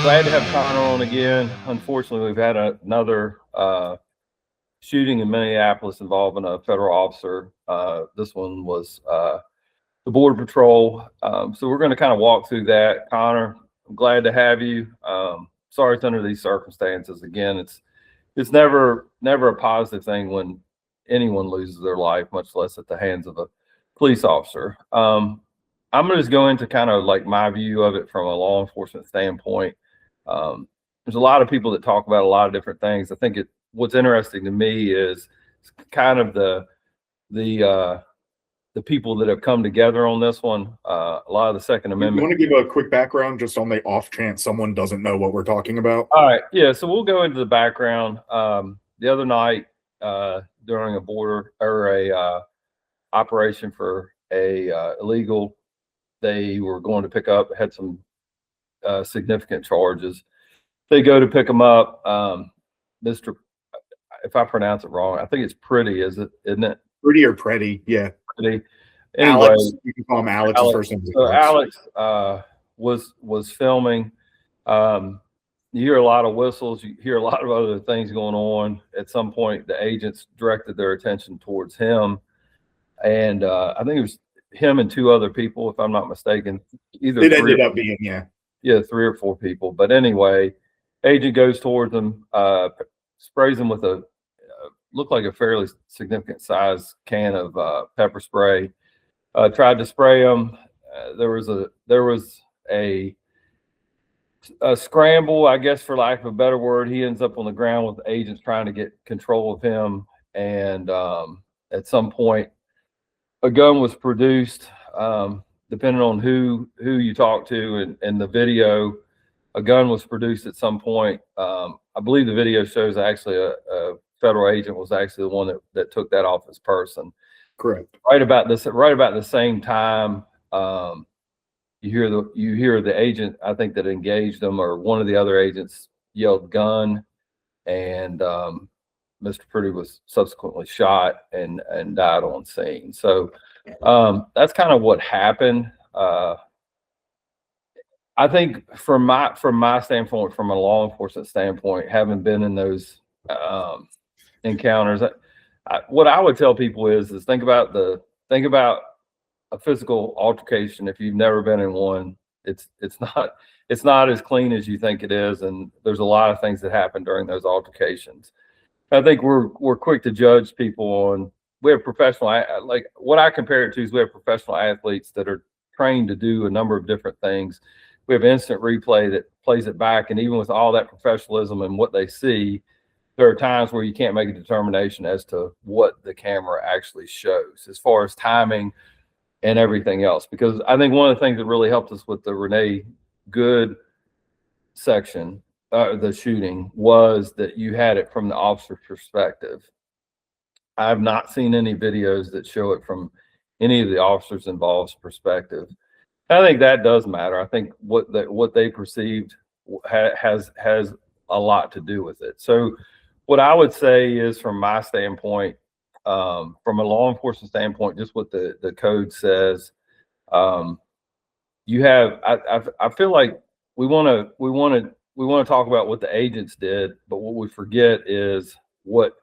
Glad to have Connor on again. Unfortunately, we've had another shooting in Minneapolis involving a federal officer. This one was the Border Patrol. So we're going to kind of walk through that. Connor, I'm glad to have you. Sorry it's under these circumstances. Again, it's never a positive thing when anyone loses their life, much less at the hands of a police officer. I'm going to just go into kind of like my view of it from a law enforcement standpoint. There's a lot of people that talk about a lot of different things. I think what's interesting to me is kind of the people that have come together on this one. A lot of the Second Amendment. You want to give a quick background just on the off chance someone doesn't know what we're talking about? All right. Yeah. So we'll go into the background. The other night during a border or a operation for a illegal, they were going to pick up, had some significant charges. They go to pick them up. Mr. If I pronounce it wrong, I think it's Pretti, isn't it? Pretti or Pretti, yeah. Pretti. Anyway, Alex, you can call him Alex. First name. So Alex was filming. You hear a lot of whistles. You hear a lot of other things going on. At some point, the agents directed their attention towards him, and I think it was him and two other people, if I'm not mistaken. Either it ended up being 3 or 4 people. But anyway, agent goes towards them, sprays them with a looked like a fairly significant size can of pepper spray. Tried to spray them. There was a scramble, I guess, for lack of a better word. He ends up on the ground with the agents trying to get control of him, and at some point, a gun was produced. Depending on who you talk to, and the video, a gun was produced at some point. I believe the video shows actually a federal agent was actually the one that took that off his person. Correct. Right about the same time, you hear the agent, I think, that engaged them, or one of the other agents yelled gun, and Mr. Pretti was subsequently shot and died on scene. So that's kind of what happened. I think from my standpoint, from a law enforcement standpoint, having been in those encounters, what I would tell people is think about a physical altercation. If you've never been in one, it's not as clean as you think it is, and there's a lot of things that happen during those altercations. I think we're quick to judge people on. We have professional, like what I compare it to is we have professional athletes that are trained to do a number of different things. We have instant replay that plays it back, and even with all that professionalism and what they see, there are times where you can't make a determination as to what the camera actually shows as far as timing and everything else. Because I think one of the things that really helped us with the Renee Good section, the shooting, was that you had it from the officer's perspective. I have not seen any videos that show it from any of the officers involved's perspective. I think that does matter. I think what they perceived has a lot to do with it. So what I would say is, from my standpoint, from a law enforcement standpoint, just what the code says, you have. I feel like we want to talk about what the agents did, but what we forget is what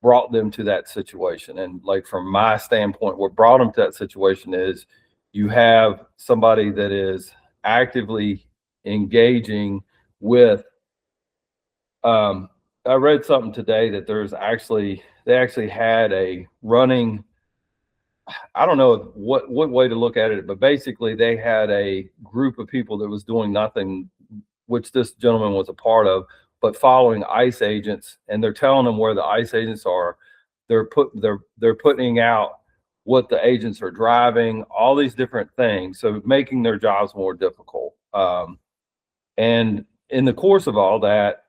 brought them to that situation. And like from my standpoint, what brought them to that situation is you have somebody that is actively engaging with. I read something today that they actually had a running. I don't know what way to look at it, but basically they had a group of people that was doing nothing, which this gentleman was a part of, but following ICE agents, and they're telling them where the ICE agents are. They're putting out what the agents are driving, all these different things, so making their jobs more difficult. And in the course of all that,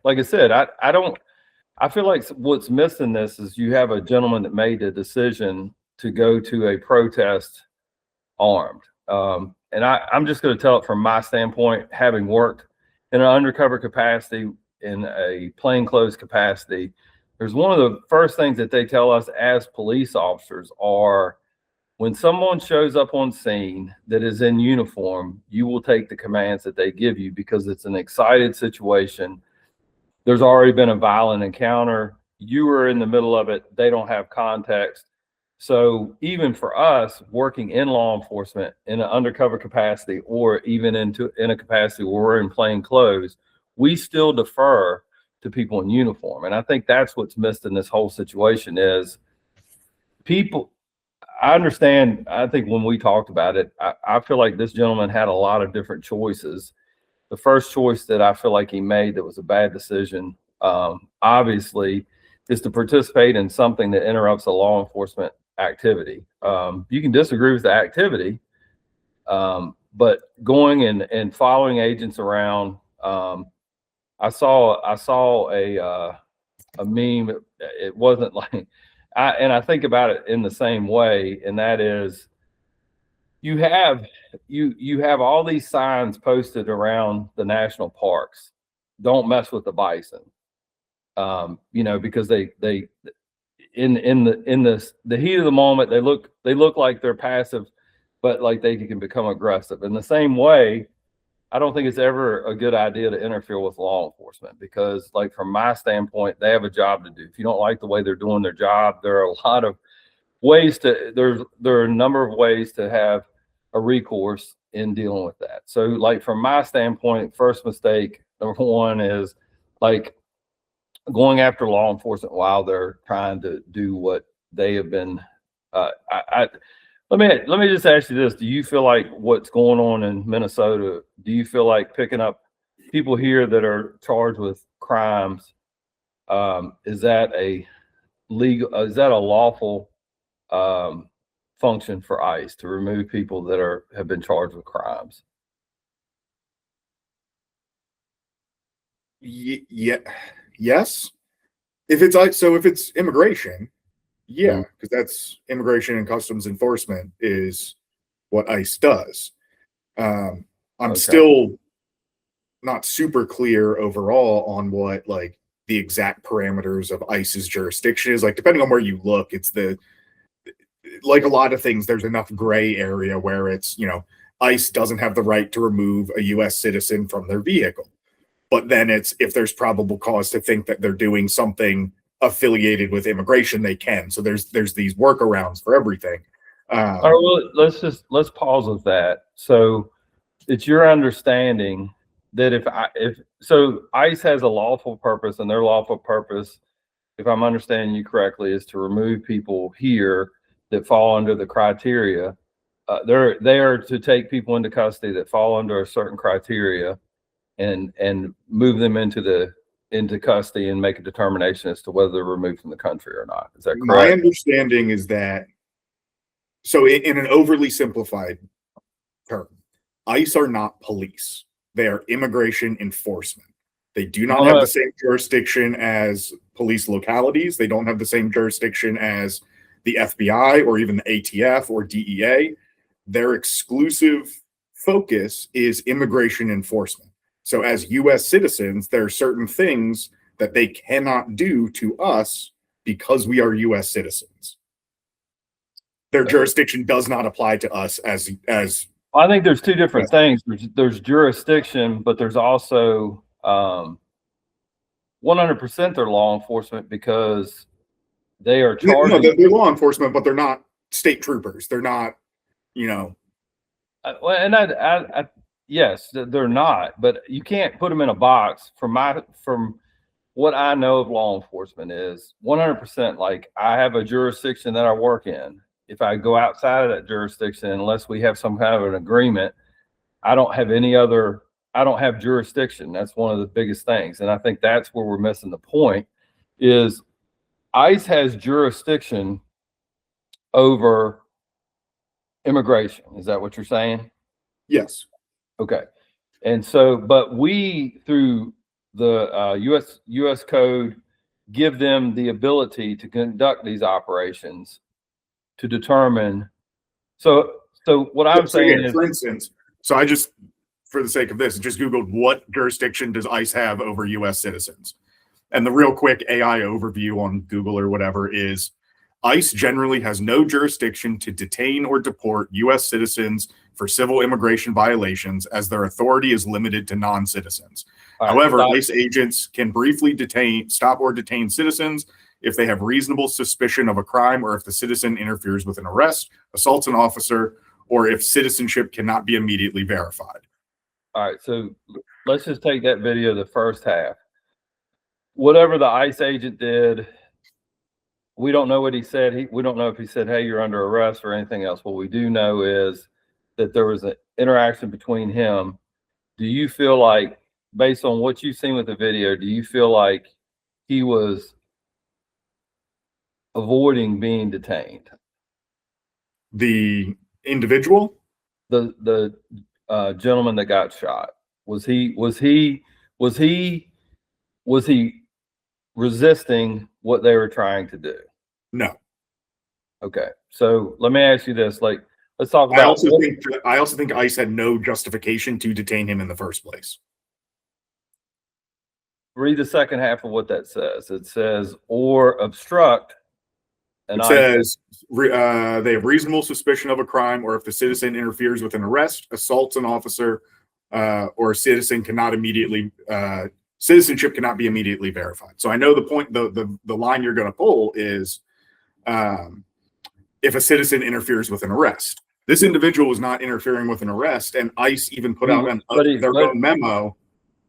like I said, I feel like what's missing this is you have a gentleman that made the decision to go to a protest armed. And I'm just going to tell it from my standpoint, having worked in an undercover capacity, in a plainclothes capacity. There's one of the first things that they tell us as police officers are when someone shows up on scene that is in uniform, you will take the commands that they give you because it's an excited situation. There's already been a violent encounter. You are in the middle of it. They don't have context. So even for us working in law enforcement in an undercover capacity, or even in a capacity where we're in plain clothes, we still defer to people in uniform. And I think that's what's missed in this whole situation is people. I understand. I think when we talked about it, I feel like this gentleman had a lot of different choices. The first choice that I feel like he made that was a bad decision, obviously, is to participate in something that interrupts a law enforcement activity. You can disagree with the activity, but going and following agents around. I saw a meme. It wasn't like. I think about it in the same way, and that is you have all these signs posted around the national parks. Don't mess with the bison. Because they in the heat of the moment they look like they're passive, but like they can become aggressive. In the same way, I don't think it's ever a good idea to interfere with law enforcement because, like, from my standpoint, they have a job to do. If you don't like the way they're doing their job, there are a lot of ways there are a number of ways to have a recourse in dealing with that. So, like, from my standpoint, first mistake, number one, is like going after law enforcement while they're trying to do what they have been. Let me just ask you this. Do you feel like what's going on in Minnesota, do you feel like picking up people here that are charged with crimes, is that a lawful function for ICE to remove people that have been charged with crimes? Yeah. Yes. If it's immigration, yeah, because that's immigration and customs enforcement is what ICE does. I'm still not super clear overall on what like the exact parameters of ICE's jurisdiction is. Like, depending on where you look, it's like a lot of things, there's enough gray area where it's, ICE doesn't have the right to remove a US citizen from their vehicle. But then it's if there's probable cause to think that they're doing something affiliated with immigration, they can. So there's these workarounds for everything. All right, well, let's pause with that. So it's your understanding that if ICE has a lawful purpose, and their lawful purpose, if I'm understanding you correctly, is to remove people here that fall under the criteria. They are to take people into custody that fall under a certain criteria and move them into custody and make a determination as to whether they're removed from the country or not. Is that correct? My understanding is that, so in an overly simplified term, ICE are not police. They are immigration enforcement. They do not have the same jurisdiction as police localities. They don't have the same jurisdiction as the FBI or even the ATF or DEA. Their exclusive focus is immigration enforcement. So as US citizens, there are certain things that they cannot do to us because we are US citizens. Their jurisdiction does not apply to us as I think there's two different things. There's jurisdiction, but there's also 100% they're law enforcement because they are charged. No, they're law enforcement, but they're not state troopers. They're not, And yes, they're not, but you can't put them in a box. From what I know of law enforcement is 100%. Like, I have a jurisdiction that I work in. If I go outside of that jurisdiction, unless we have some kind of an agreement, I don't have jurisdiction. That's one of the biggest things. And I think that's where we're missing the point is ICE has jurisdiction over immigration. Is that what you're saying? Yes. Okay. And so, but we, through the U.S. code, give them the ability to conduct these operations to determine. So what I'm saying is, for instance, so I just, for the sake of this, just Googled what jurisdiction does ICE have over US citizens. And the real quick AI overview on Google or whatever is ICE generally has no jurisdiction to detain or deport U.S. citizens for civil immigration violations, as their authority is limited to non-citizens. However, ICE agents can briefly stop or detain citizens if they have reasonable suspicion of a crime, or if the citizen interferes with an arrest, assaults an officer, or if citizenship cannot be immediately verified. All right, so let's just take that video, the first half. Whatever the ICE agent did, we don't know what he said. We don't know if he said, hey, you're under arrest or anything else. What we do know is that there was an interaction between him. Do you feel like, based on what you've seen with the video, do you feel like he was avoiding being detained? The individual? The gentleman that got shot. Was he resisting what they were trying to do? No. Okay. So let me ask you this. Like, let's talk about. I also think ICE had no justification to detain him in the first place. Read the second half of what that says. It says, or obstruct. It says they have reasonable suspicion of a crime, or if the citizen interferes with an arrest, assaults an officer, or a citizen cannot immediately citizenship cannot be immediately verified. So I know the point. The line you're going to pull is if a citizen interferes with an arrest. This individual was not interfering with an arrest, and ICE even put out their own memo.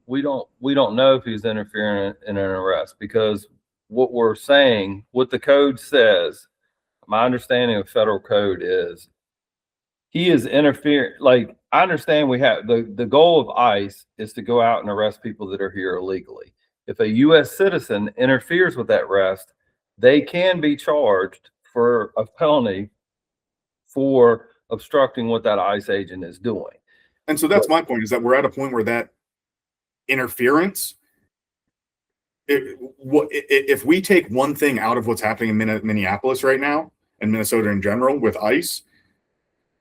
We don't know if he's interfering in an arrest, because what we're saying, what the code says, my understanding of federal code is he is interfering. Like, I understand we have the goal of ICE is to go out and arrest people that are here illegally. If a U.S. citizen interferes with that arrest, they can be charged for a felony for obstructing what that ICE agent is doing. And so that's my point, is that we're at a point where that interference, if we take one thing out of what's happening in Minneapolis right now, and Minnesota in general with ICE,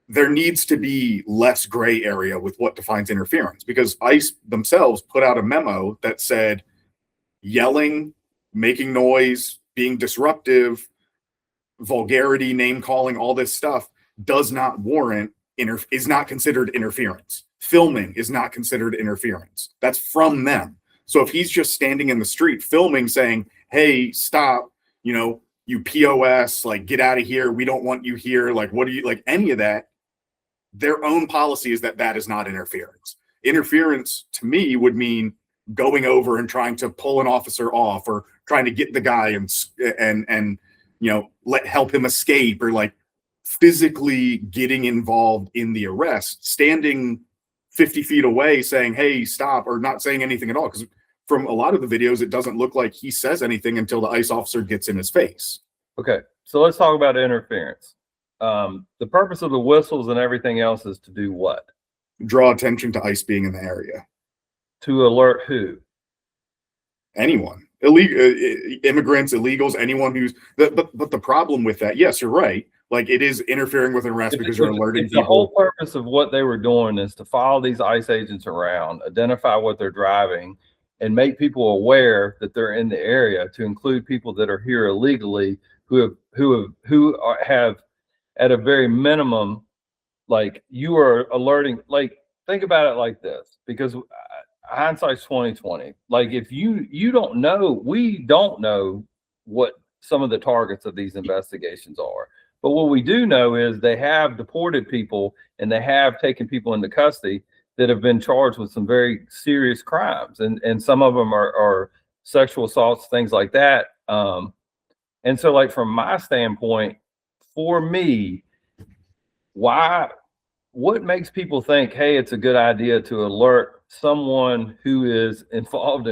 there needs to be less gray area with what defines interference, because ICE themselves put out a memo that said yelling, making noise, being disruptive, vulgarity, name calling, all this stuff does not warrant is not considered interference. Filming is not considered interference. That's from them. So if he's just standing in the street filming, saying, hey, stop, you POS, like, get out of here, we don't want you here, like, what do you, like, any of that, their own policy is that is not interference. Interference to me would mean going over and trying to pull an officer off, or trying to get the guy and help him escape, or like physically getting involved in the arrest. Standing 50 feet away saying, hey, stop, or not saying anything at all, because from a lot of the videos it doesn't look like he says anything until the ICE officer gets in his face. Okay, so let's talk about interference. The purpose of the whistles and everything else is to do what? Draw attention to ICE being in the area. To alert who? Anyone. Illegal immigrants, illegals, anyone who's but the problem with that, yes, you're right. Like, it is interfering with an arrest because you're alerting people. The whole purpose of what they were doing is to follow these ICE agents around, identify what they're driving, and make people aware that they're in the area, to include people that are here illegally who have at a very minimum, like, you are alerting. Like, think about it like this, because hindsight's 2020. Like, if you don't know, we don't know what some of the targets of these investigations are. But what we do know is they have deported people, and they have taken people into custody that have been charged with some very serious crimes. And some of them are sexual assaults, things like that. And so, like, from my standpoint, for me, what makes people think, hey, it's a good idea to alert someone who is involved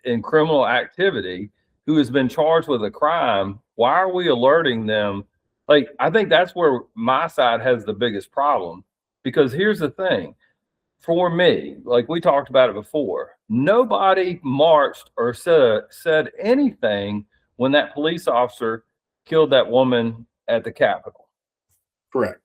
in criminal activity, who has been charged with a crime? Why are we alerting them? Like, I think that's where my side has the biggest problem, because here's the thing. For me, like we talked about it before, nobody marched or said anything when that police officer killed that woman at the Capitol. Correct.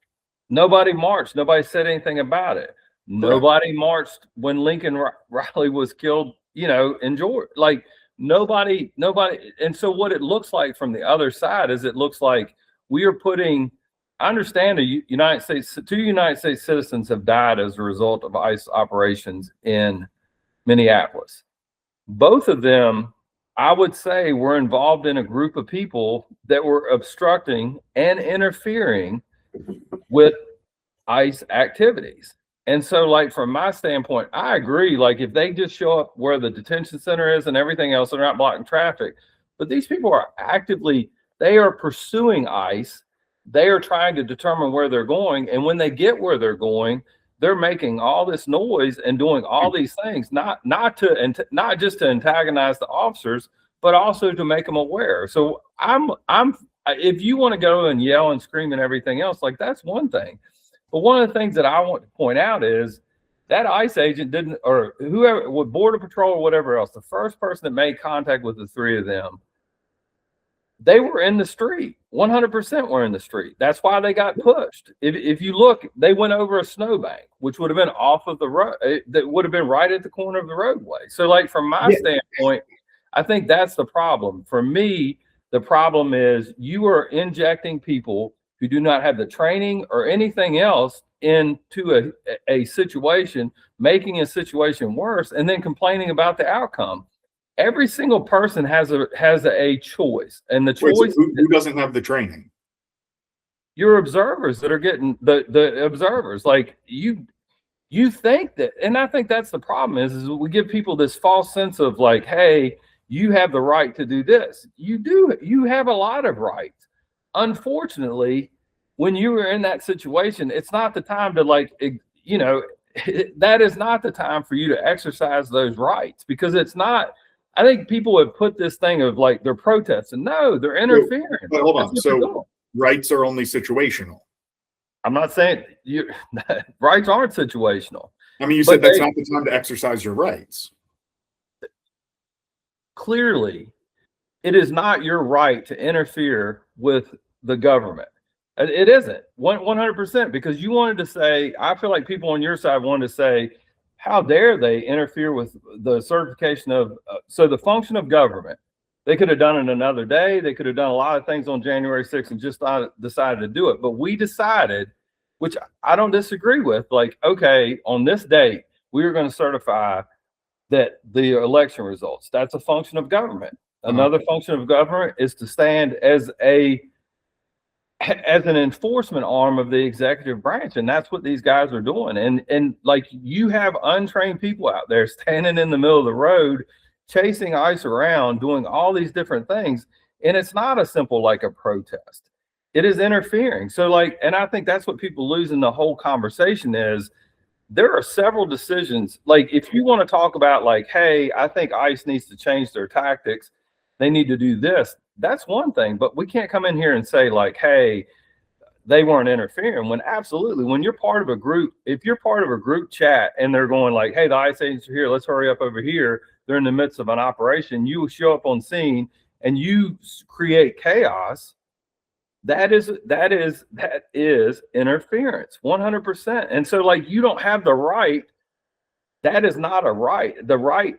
Nobody marched. Nobody said anything about it. Correct. Nobody marched when Lincoln Riley was killed, in Georgia. Like, nobody. And so what it looks like from the other side is it looks like we are putting, I understand two United States citizens have died as a result of ICE operations in Minneapolis. Both of them, I would say, were involved in a group of people that were obstructing and interfering with ICE activities. And so, like, from my standpoint, I agree. Like, if they just show up where the detention center is and everything else, they're not blocking traffic. But these people are actively, they are pursuing ICE. They are trying to determine where they're going. And when they get where they're going, they're making all this noise and doing all these things, not just to antagonize the officers, but also to make them aware. So if you want to go and yell and scream and everything else, like, that's one thing. But one of the things that I want to point out is that ICE agent didn't, or whoever with Border Patrol or whatever else, the first person that made contact with the three of them, they were in the street. 100% were in the street. That's why they got pushed. If you look, they went over a snowbank, which would have been off of the road. That would have been right at the corner of the roadway. So, like, from my standpoint, I think that's the problem. For me, the problem is you are injecting people who do not have the training or anything else into a situation, making a situation worse, and then complaining about the outcome. Every single person has a choice, and the choice. Who doesn't have the training? Your observers that are getting the observers. Like, you think that, and I think that's the problem is we give people this false sense of like, hey, you have the right to do this. You do. You have a lot of rights. Unfortunately, when you are in that situation, it's not the time to, like, that is not the time for you to exercise those rights, because it's not. I think people have put this thing of like they're protesting. No, they're interfering. But hold on. So rights are only situational. I'm not saying rights aren't situational. I mean, you said that's not the time to exercise your rights. Clearly, it is not your right to interfere with the government. It isn't 100%, because you wanted to say, I feel like people on your side wanted to say, how dare they interfere with the certification of, so the function of government. They could have done it another day. They could have done a lot of things on January 6th and just decided to do it. But we decided, which I don't disagree with, like, okay, on this date, we are going to certify that the election results. That's a function of government. Another function of government is to stand as an enforcement arm of the executive branch, and that's what these guys are doing. And like, you have untrained people out there standing in the middle of the road, chasing ICE around, doing all these different things, and it's not a simple like a protest. It is interfering. So, like, and I think that's what people lose in the whole conversation is there are several decisions. Like, if you want to talk about like, hey, I think ICE needs to change their tactics, they need to do this. That's one thing, but we can't come in here and say like, hey, they weren't interfering, when absolutely, when you're part of a group, if you're part of a group chat and they're going like, hey, the ICE agents are here, let's hurry up over here. They're in the midst of an operation. You show up on scene and you create chaos. That is interference, 100%. And so, like, you don't have the right. That is not a right. The right,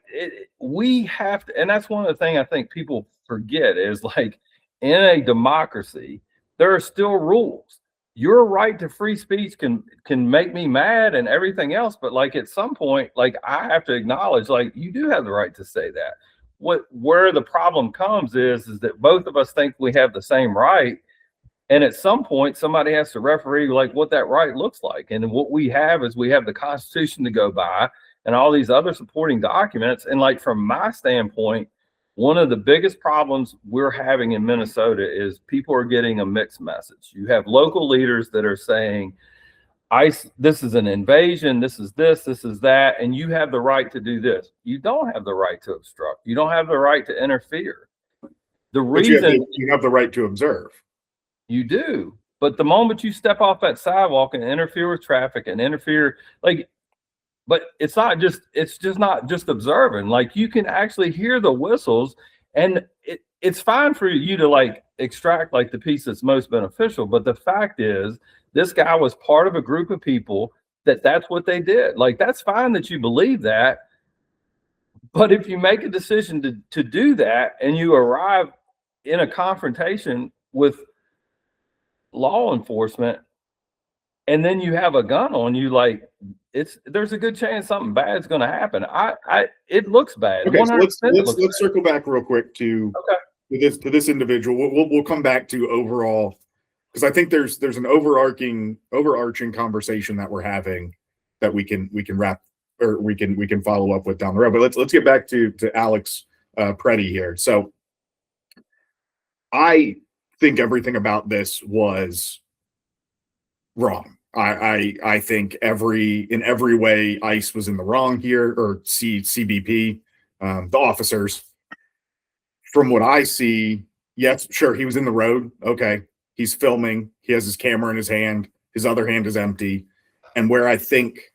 we have to, and that's one of the things I think people forget is, like, in a democracy, there are still rules. Your right to free speech can make me mad and everything else, but like at some point, like, I have to acknowledge, like, you do have the right to say that. Where the problem comes is that both of us think we have the same right. And at some point, somebody has to referee like what that right looks like. And what we have is we have the Constitution to go by and all these other supporting documents. And like, from my standpoint, one of the biggest problems we're having in Minnesota is people are getting a mixed message. You have local leaders that are saying, ICE, this is an invasion, this is this is that, and you have the right to do this. You don't have the right to obstruct. You don't have the right to interfere. The reason you have the right to observe. You do. But the moment you step off that sidewalk and interfere with traffic and interfere, like, but it's just not just observing. Like, you can actually hear the whistles, and it's fine for you to like extract like the piece that's most beneficial. But the fact is, this guy was part of a group of people that's what they did. Like, that's fine that you believe that, But if you make a decision to do that and you arrive in a confrontation with law enforcement and then you have a gun on you, like there's a good chance something bad's going to happen. It looks bad. Okay, so let's bad. circle back real quick to this individual. We'll come back to overall, because I think there's an overarching conversation that we're having that we can wrap, or we can follow up with down the road. But let's get back to Alex Pretti here. So I think everything about this was wrong. I think in every way ICE was in the wrong here, or CBP, the officers. From what I see, yes, sure, he was in the road. Okay, he's filming. He has his camera in his hand. His other hand is empty. And where I think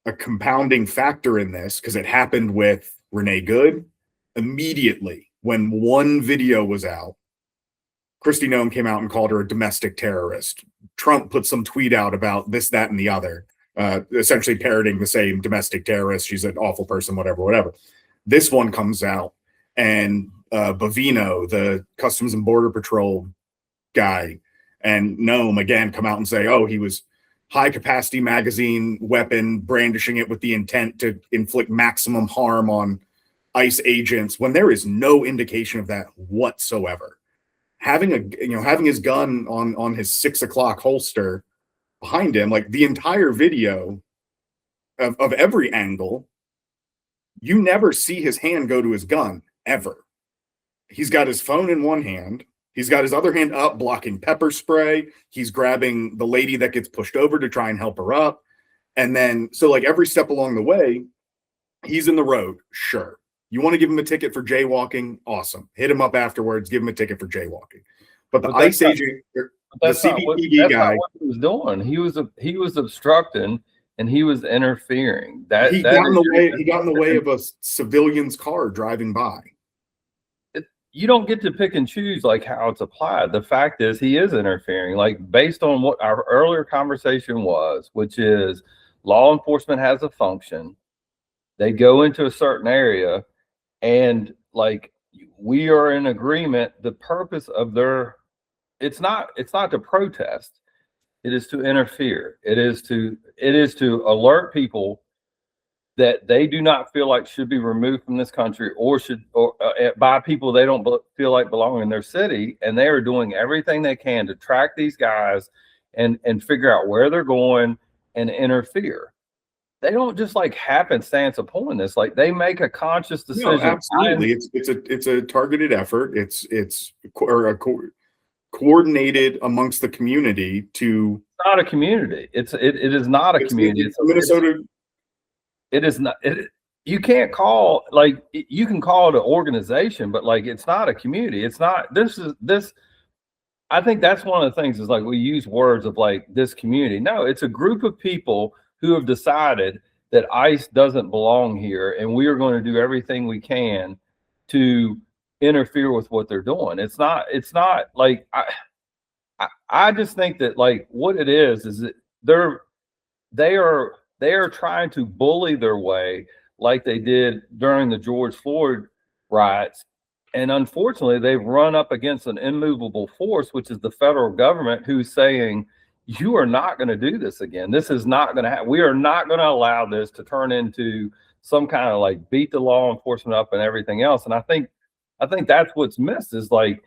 a compounding factor in this, because it happened with Renee Good, immediately when one video was out, Kristi Noem came out and called her a domestic terrorist. Trump put some tweet out about this, that, and the other, essentially parroting the same domestic terrorist. She's an awful person, whatever. This one comes out, and Bavino, the Customs and Border Patrol guy, and Noem again come out and say, oh, he was high-capacity magazine weapon, brandishing it with the intent to inflict maximum harm on ICE agents, when there is no indication of that whatsoever. Having his gun on his 6 o'clock holster behind him, like the entire video of every angle, you never see his hand go to his gun ever. He's got his phone in one hand. He's got his other hand up blocking pepper spray. He's grabbing the lady that gets pushed over to try and help her up. And then, so like every step along the way, he's in the road. Sure. You want to give him a ticket for jaywalking? Awesome. Hit him up afterwards. Give him a ticket for jaywalking. But the ICE agent, the CBP guy, what he was doing. He was obstructing and he was interfering. He got in the way of a civilian's car driving by. You don't get to pick and choose like how it's applied. The fact is he is interfering, like based on what our earlier conversation was, which is law enforcement has a function. They go into a certain area, and like we are in agreement. The purpose of it's not to protest. It is to interfere. It is to alert people that they do not feel like should be removed from this country, or by people they don't feel like belong in their city, and they are doing everything they can to track these guys and figure out where they're going and interfere. They don't just like happenstance upon this. Like they make a conscious decision. No, absolutely. It's a targeted effort. It's coordinated amongst the community to. It's not a community. It is not a community. It's Minnesota. It is not. You can't call, like, you can call it an organization, but like it's not a community. It's not. This. I think that's one of the things is like we use words of like this community. No, it's a group of people who have decided that ICE doesn't belong here, and we are going to do everything we can to interfere with what they're doing. It's not like I just think that like what it is that they are trying to bully their way like they did during the George Floyd riots. And unfortunately, they've run up against an immovable force, which is the federal government, who's saying, you are not going to do this again. This is not going to happen. We are not going to allow this to turn into some kind of like beat the law enforcement up and everything else. And I think that's what's missed is like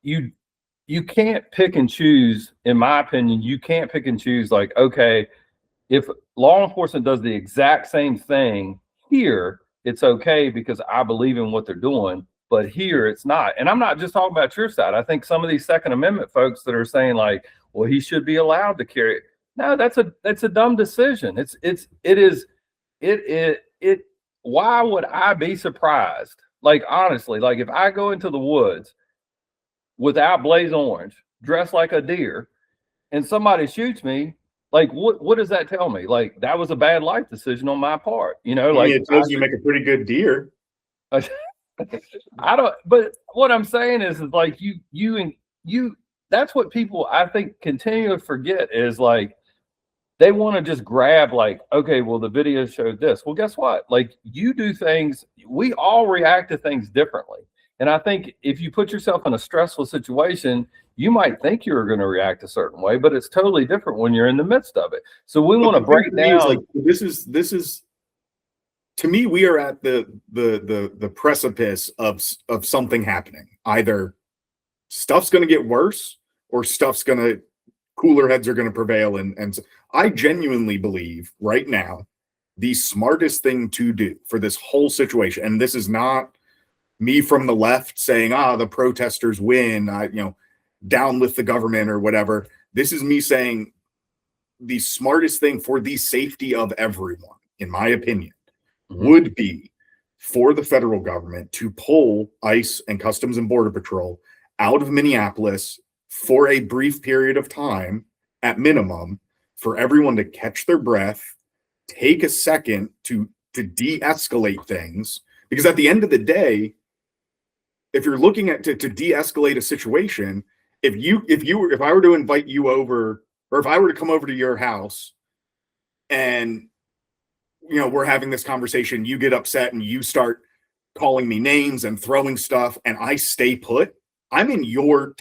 you can't pick and choose. In my opinion, you can't pick and choose like, okay, if law enforcement does the exact same thing here, it's okay because I believe in what they're doing, but here it's not. And I'm not just talking about your side. I think some of these Second Amendment folks that are saying like, well, he should be allowed to carry it. No, that's a dumb decision. Why would I be surprised? Like, honestly, like if I go into the woods without blaze orange, dressed like a deer, and somebody shoots me, like what does that tell me? Like that was a bad life decision on my part, you know? Like it tells you make a pretty good deer. I don't. But what I'm saying is like you. That's what people I think continue to forget is like they want to just grab like, okay, well, the video showed this. Well, guess what? Like, you do things, we all react to things differently. And I think if you put yourself in a stressful situation, you might think you're going to react a certain way, but it's totally different when you're in the midst of it. So we want to break down. Like, this is to me, we are at the precipice of something happening. Either stuff's going to get worse, or cooler heads are going to prevail. And I genuinely believe right now, the smartest thing to do for this whole situation, and this is not me from the left saying, the protesters win, down with the government or whatever. This is me saying the smartest thing for the safety of everyone, in my opinion, would be for the federal government to pull ICE and Customs and Border Patrol out of Minneapolis for a brief period of time, at minimum, for everyone to catch their breath, take a second to de-escalate things. Because at the end of the day, if you're looking at to de-escalate a situation, if I were to invite you over, or if I were to come over to your house and we're having this conversation, you get upset and you start calling me names and throwing stuff, and I stay put, I'm in your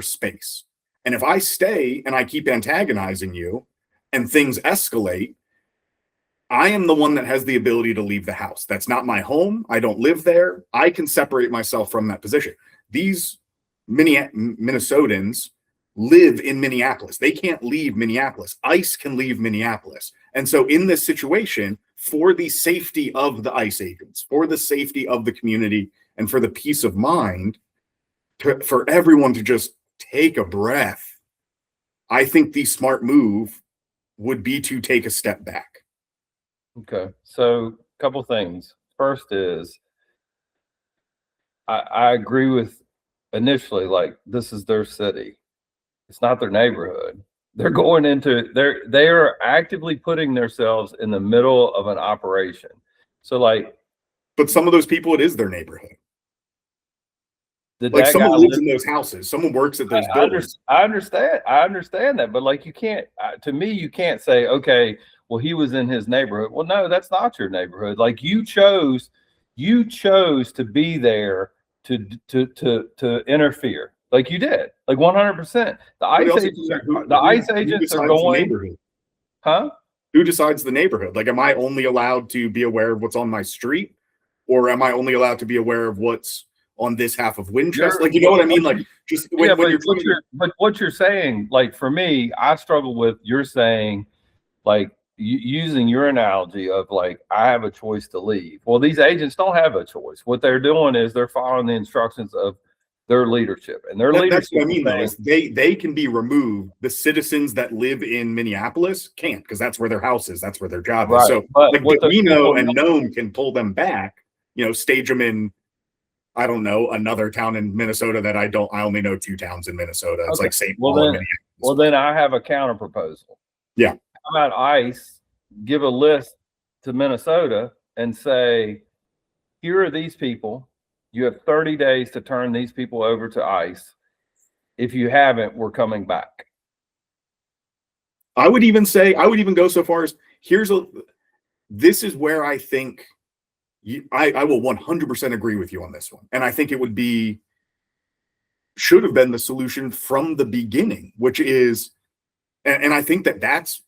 space. And if I stay and I keep antagonizing you and things escalate, I am the one that has the ability to leave the house. That's not my home. I don't live there. I can separate myself from that position. These Minnesotans live in Minneapolis. They can't leave Minneapolis. ICE can leave Minneapolis. And so in this situation, for the safety of the ICE agents, for the safety of the community, and for the peace of mind, for everyone to just take a breath, I think the smart move would be to take a step back. Okay. So a couple things. First is, I agree with initially, like, this is their city. It's not their neighborhood. They're going into they are actively putting themselves in the middle of an operation. So like, but some of those people, it is their neighborhood. Like, someone lives in those houses, someone works at those buildings. I understand that, but like, you can't, to me, you can't say, okay, well, he was in his neighborhood. Well, no, that's not your neighborhood. Like, you chose to be there to interfere. Like, you did, like 100%. The ICE agents are going. Huh? Who decides the neighborhood? Like, am I only allowed to be aware of what's on my street, or am I only allowed to be aware of what's on this half of Winchester? Like, you know what I mean? Like, just but what you're saying, like, for me, I struggle with, you're saying, like, using your analogy of, like, I have a choice to leave. Well, these agents don't have a choice. What they're doing is they're following the instructions of their leadership, and leadership. That's what I mean, though, is they can be removed. The citizens that live in Minneapolis can't, because that's where their house is. That's where their job is. So, like, Reno and Nome can pull them back, stage them in, I don't know, another town in Minnesota that I only know 2 towns in Minnesota. It's like St. Paul and Minneapolis. Well, then I have a counter proposal. Yeah. How about ICE give a list to Minnesota and say, here are these people. You have 30 days to turn these people over to ICE. If you haven't, we're coming back. I would even go so far as, this is where I think I will 100% agree with you on this one. And I think it should have been the solution from the beginning, which is, and I think that's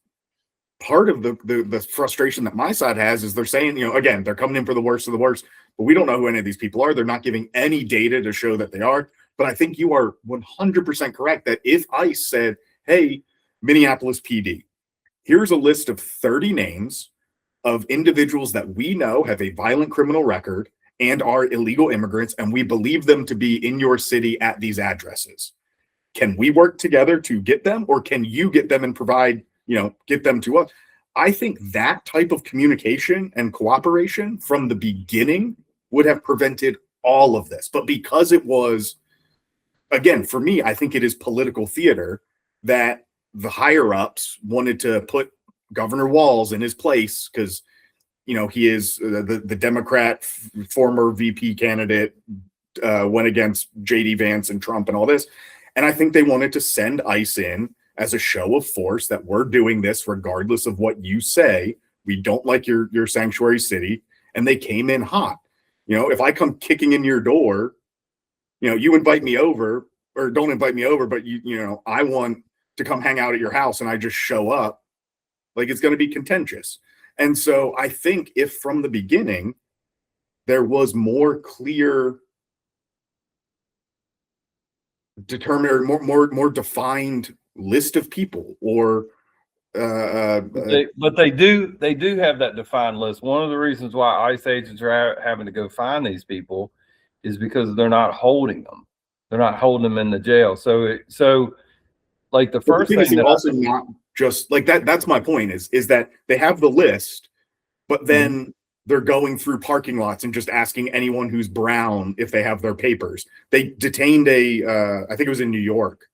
part of the frustration that my side has, is they're saying, again, they're coming in for the worst of the worst, but we don't know who any of these people are. They're not giving any data to show that they are. But I think you are 100% correct that if ICE said, hey, Minneapolis PD, here's a list of 30 names of individuals that we know have a violent criminal record and are illegal immigrants, and we believe them to be in your city at these addresses. Can we work together to get them, or can you get them and provide, get them to us? I think that type of communication and cooperation from the beginning would have prevented all of this. But because it was, again, for me, I think it is political theater that the higher ups wanted to put Governor Walz in his place, because he is the Democrat former VP candidate, went against JD Vance and Trump and all this. And I think they wanted to send ICE in as a show of force that we're doing this regardless of what you say. We don't like your sanctuary city. And they came in hot. You know, if I come kicking in your door, you know, you invite me over, or don't invite me over, but you know, I want to come hang out at your house and I just show up, like, it's going to be contentious. And so I think if from the beginning there was more clear, determined, or more defined list of people, or but they do have that defined list. One of the reasons why ICE agents are having to go find these people is because they're not holding them. They're not holding them in the jail. So like the first thing that also not just like that. That's my point is that they have the list, but then they're going through parking lots and just asking anyone who's brown if they have their papers. They detained I think it was in New York.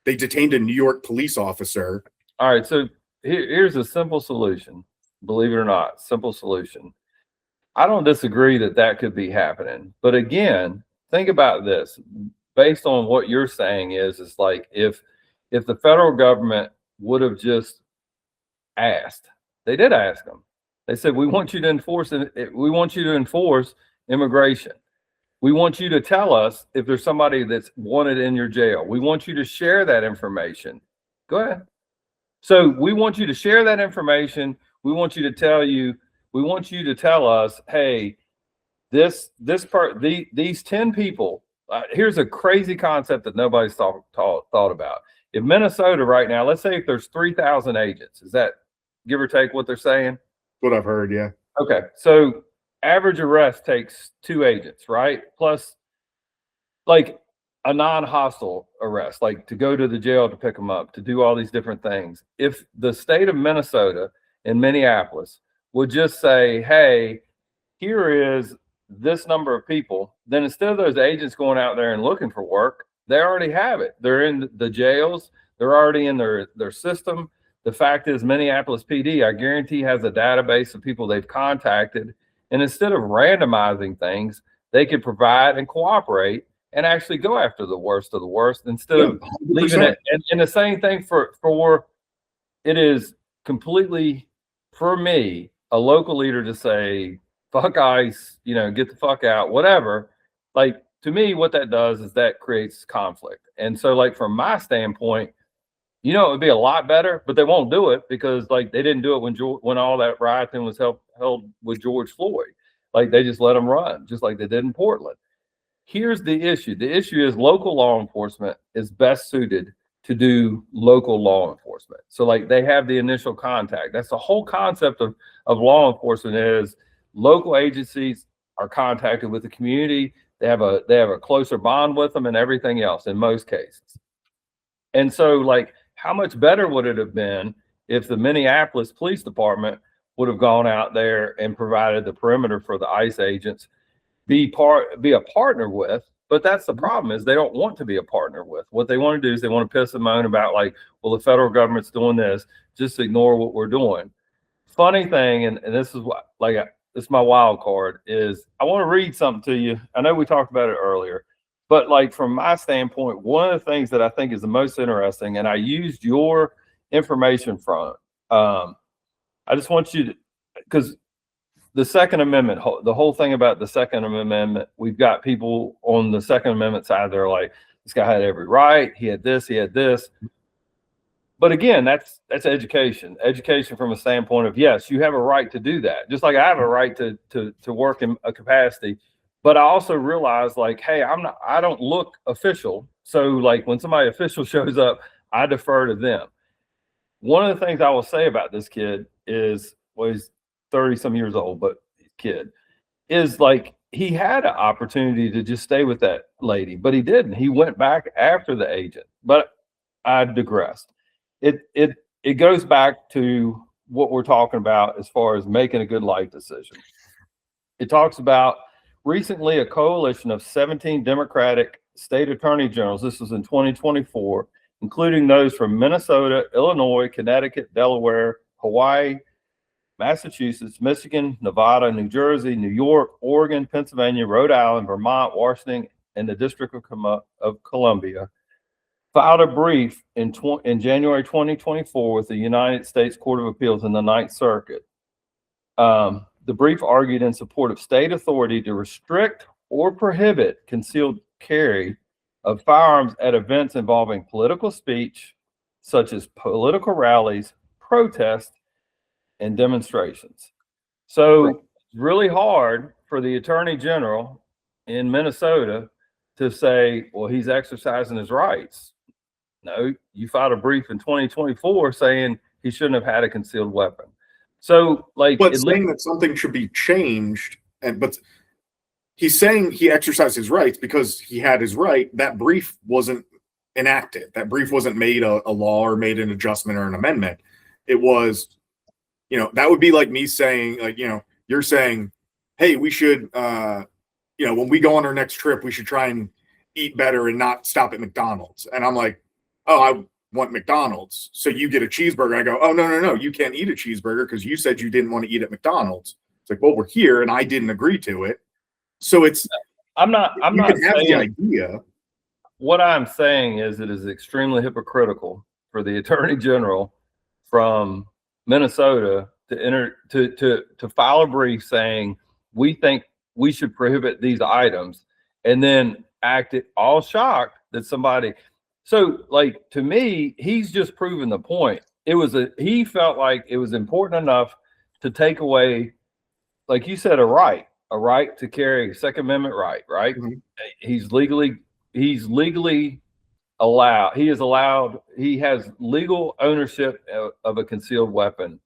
They detained a New York police officer. All right. So here's a simple solution. Believe it or not, simple solution. I don't disagree that could be happening. But again, think about this. Based on what you're saying is like if the federal government would have just asked, they did ask them. They said, we want you to enforce immigration. We want you to tell us if there's somebody that's wanted in your jail. We want you to share that information. Go ahead. So we want you to share that information. We want you to tell us, hey, these 10 people, here's a crazy concept that nobody's thought about. In Minnesota right now, let's say if there's 3,000 agents, is that give or take what they're saying? What I've heard, yeah. Okay, so average arrest takes 2 agents, right? Plus, like a non-hostile arrest, like to go to the jail to pick them up, to do all these different things. If the state of Minnesota and Minneapolis would just say, hey, here is this number of people, then instead of those agents going out there and looking for work, they already have it. They're in the jails. They're already in their system. The fact is, Minneapolis PD, I guarantee, has a database of people they've contacted. And instead of randomizing things, they could provide and cooperate and actually go after the worst of the worst instead of leaving it. And the same thing for it is completely, for me, a local leader to say, fuck ICE, you know, get the fuck out, whatever. Like, to me, what that does is that creates conflict. And so, like, from my standpoint, you know, it would be a lot better, but they won't do it because, like, they didn't do it when all that rioting was held with George Floyd. Like, they just let them run, just like they did in Portland. Here's the issue. The issue is local law enforcement is best suited to do local law enforcement. So, like, they have the initial contact. That's the whole concept of law enforcement is local agencies are contacted with the community. They have a closer bond with them and everything else in most cases. And so, like, how much better would it have been if the Minneapolis Police Department would have gone out there and provided the perimeter for the ICE agents, be a partner with? But that's the problem, is they don't want to be a partner with. What they want to do is they want to piss and moan about, like, well, the federal government's doing this, just ignore what we're doing. Funny thing, and this is what, like, this is my wild card, is I want to read something to you. I know we talked about it earlier, but, like, from my standpoint, one of the things that I think is the most interesting, and I used your information from it. I just want you to, because the Second Amendment, the whole thing about the Second Amendment, we've got people on the Second Amendment side, they're like, this guy had every right, he had this, he had this. But again, that's education from a standpoint of, yes, you have a right to do that. Just like I have a right to work in a capacity. But I also realize, like, hey, I don't look official. So, like, when somebody official shows up, I defer to them. One of the things I will say about this kid is, well, he's 30 some years old, but kid is, like, he had an opportunity to just stay with that lady, but he didn't. He went back after the agent. But I digressed. It goes back to what we're talking about as far as making a good life decision. It talks about recently a coalition of 17 Democratic state attorney generals, this was in 2024, including those from Minnesota, Illinois, Connecticut, Delaware, Hawaii, Massachusetts, Michigan, Nevada, New Jersey, New York, Oregon, Pennsylvania, Rhode Island, Vermont, Washington, and the District of Columbia, filed a brief in January 2024 with the United States Court of Appeals in the Ninth Circuit. The brief argued in support of state authority to restrict or prohibit concealed carry of firearms at events involving political speech, such as political rallies, protests, and demonstrations. So it's really hard for the Attorney General in Minnesota to say, well, he's exercising his rights. No, you filed a brief in 2024 saying he shouldn't have had a concealed weapon. So, like, but saying that something should be changed, but he's saying he exercised his rights because he had his right. That brief wasn't enacted. That brief wasn't made a law or made an adjustment or an amendment. It was, that would be like me saying, like, you're saying, hey, we should, when we go on our next trip, we should try and eat better and not stop at McDonald's. And I'm like, oh, I want McDonald's. So you get a cheeseburger. I go, oh, no. You can't eat a cheeseburger because you said you didn't want to eat at McDonald's. It's like, well, we're here and I didn't agree to it. So I'm not saying the idea. What I'm saying is it is extremely hypocritical for the Attorney General from Minnesota to file a brief saying we think we should prohibit these items, and then act all shocked that somebody. So, like, to me, he's just proven the point. He felt like it was important enough to take away, like you said, a right to carry, Second Amendment right? Mm-hmm. He's legally allowed. He has legal ownership of a concealed weapon.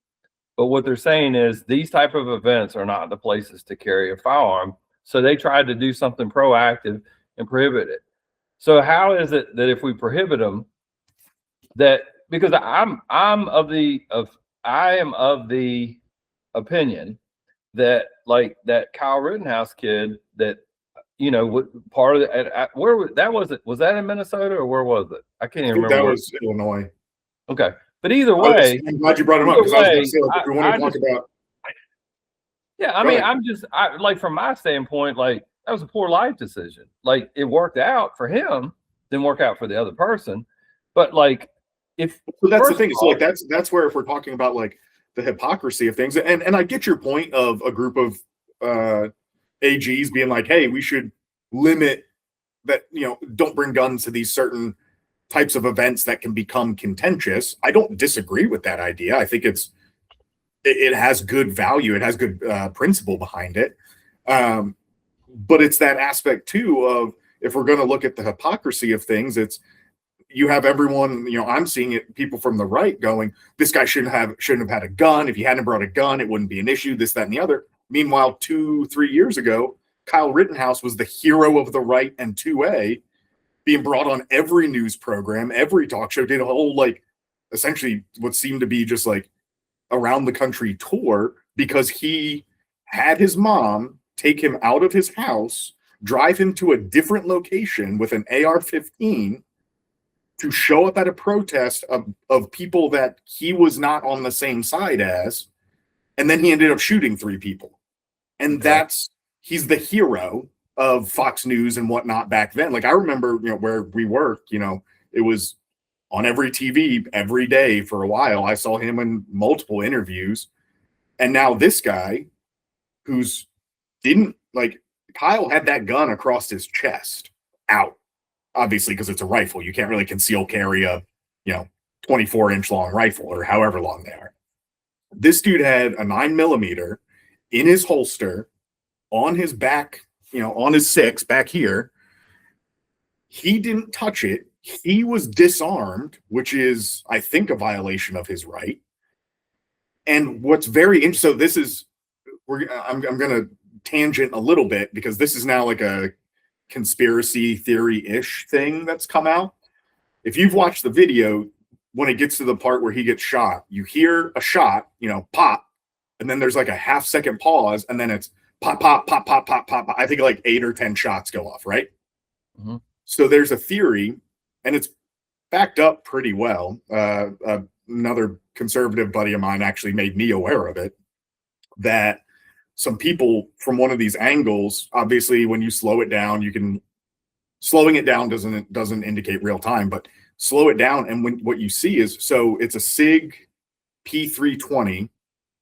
But what they're saying is these type of events are not the places to carry a firearm. So they tried to do something proactive and prohibit it. So how is it that if we prohibit them, that because I am of the opinion that, like, that Kyle Rittenhouse kid that, part of it, was that in Minnesota or where was it? I can't even remember. That was Illinois. Okay. But either way, I'm glad you brought him up because I was going to say, like, we want to talk about. Yeah, I mean, like, from my standpoint, like, that was a poor life decision. Like, it worked out for him, didn't work out for the other person. But, like, so that's the thing. So, like, that's where, if we're talking about, like, the hypocrisy of things, and I get your point of a group of AGs being like, hey, we should limit that, don't bring guns to these certain types of events that can become contentious. I don't disagree with that idea. I think it has good value. It has good principle behind it. But it's that aspect too of, if we're going to look at the hypocrisy of things, you have everyone, I'm seeing it, people from the right going, this guy shouldn't have had a gun. If he hadn't brought a gun, it wouldn't be an issue, this, that, and the other. Meanwhile, 2-3 years ago, Kyle Rittenhouse was the hero of the right and 2A, being brought on every news program, every talk show, did a whole, like, essentially what seemed to be just like around the country tour, because he had his mom take him out of his house, drive him to a different location with an AR-15 to show up at a protest of people that he was not on the same side as. And then he ended up shooting 3 people. And he's the hero of Fox News and whatnot back then. Like, I remember, where we worked, it was on every TV every day for a while. I saw him in multiple interviews. And now this guy Kyle had that gun across his chest out, obviously, because it's a rifle. You can't really conceal carry a, 24-inch long rifle or however long they are. This dude had a 9mm in his holster on his back, on his 6 back here. He didn't touch it. He was disarmed, which is, I think, a violation of his right. And what's very interesting, so this is, I'm going to tangent a little bit, because this is now like a conspiracy theory-ish thing that's come out. If you've watched the video, when it gets to the part where he gets shot, you hear a shot, pop, and then there's like a half-second pause, and then it's pop, pop, pop, pop, pop, pop. I think like 8 or 10 shots go off, right? Mm-hmm. So there's a theory, and it's backed up pretty well. Another conservative buddy of mine actually made me aware of it, that some people from one of these angles, obviously when you slow it down, slowing it down doesn't indicate real time, but slow it down, and what you see is, so it's a SIG P320,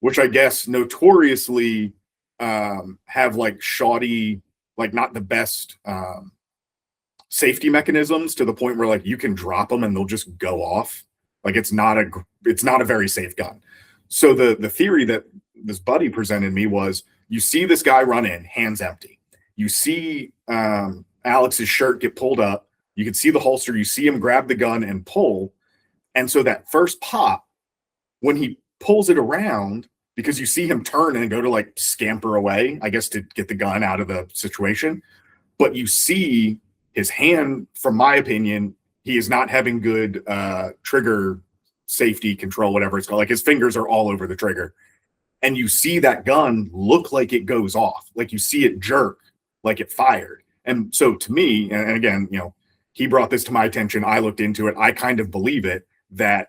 which I guess notoriously have like shoddy, like not the best safety mechanisms, to the point where like you can drop them and they'll just go off. Like it's not a very safe gun. So the theory that this buddy presented me was, you see this guy run in, hands empty. You see Alex's shirt get pulled up. You can see the holster. You see him grab the gun and pull. And so that first pop, when he pulls it around, because you see him turn and go to like scamper away, I guess, to get the gun out of the situation. But you see his hand, from my opinion, he is not having good trigger safety control, whatever it's called. Like his fingers are all over the trigger. And you see that gun look like it goes off. Like you see it jerk, like it fired. And so to me, and again, you know, he brought this to my attention. I looked into it. I kind of believe it, that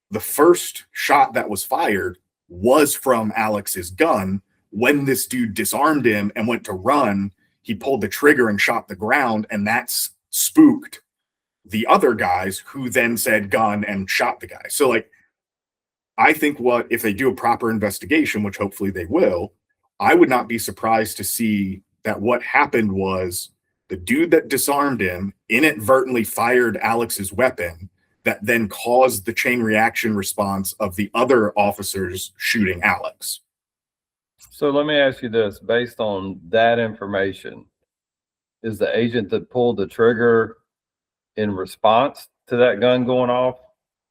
the first shot that was fired was from Alex's gun. When this dude disarmed him and went to run, he pulled the trigger and shot the ground, and that's spooked the other guys, who then said gun and shot the guy. So like, I think if they do a proper investigation, which hopefully they will, I would not be surprised to see that what happened was the dude that disarmed him inadvertently fired Alex's weapon, that then caused the chain reaction response of the other officers shooting Alex. So let me ask you this, based on that information, is the agent that pulled the trigger in response to that gun going off,